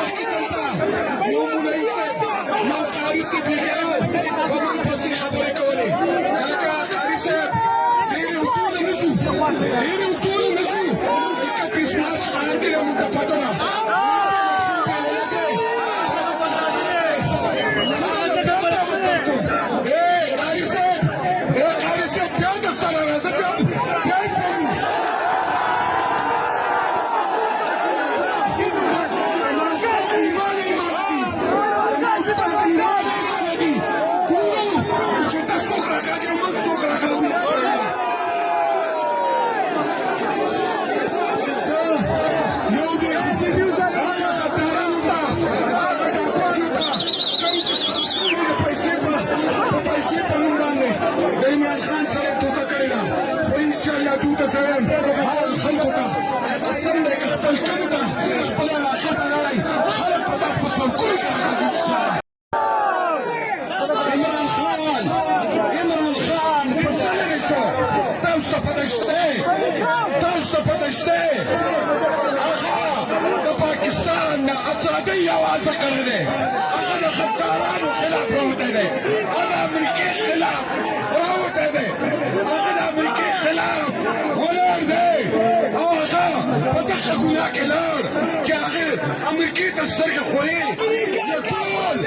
مخکې دلته یو مولوي صاحب یو قاري صاحب لګیا و موږ پسې خبرې کولې هلکه قاري صاحب ډېرې وټوله نه ځو هلکه قسمت ښار دی موږ ته پته ده انشاءالله دوته سلام هغه خلکو ته چې قسم دی که خپل کلي ته خپل علاقې ته راغی خلک به داس په سړکونو کې راغلي انشاءالله عمران خان په څه لرې شو تاسو ته پته شته هغه د پاکستان نه ازادۍ اوازه کړی دی هغه د غدارانو خلاف راوتی دی هغه د امریکې خلاف راوتی دی هغه د امریکې خلاف ولاړ دی او هغه په دغه ګناه کې لاړ چې هغه امریکې ته سترګې خوړې ټول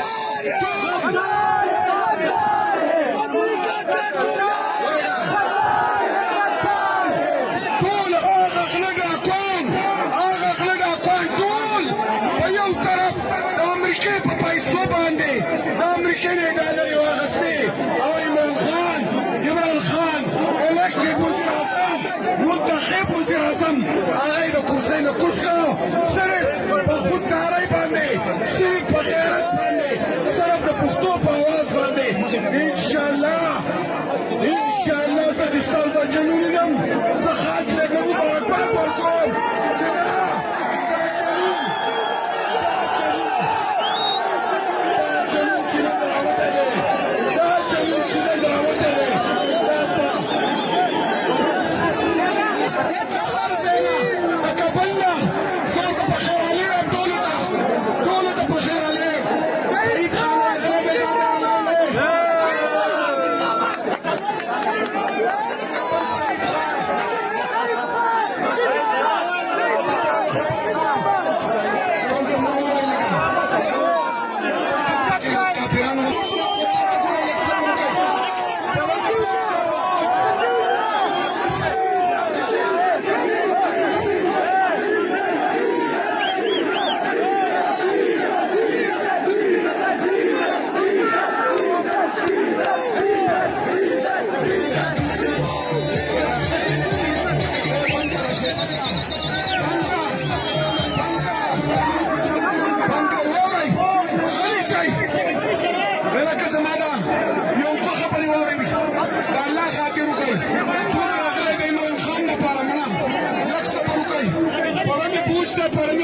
Para mí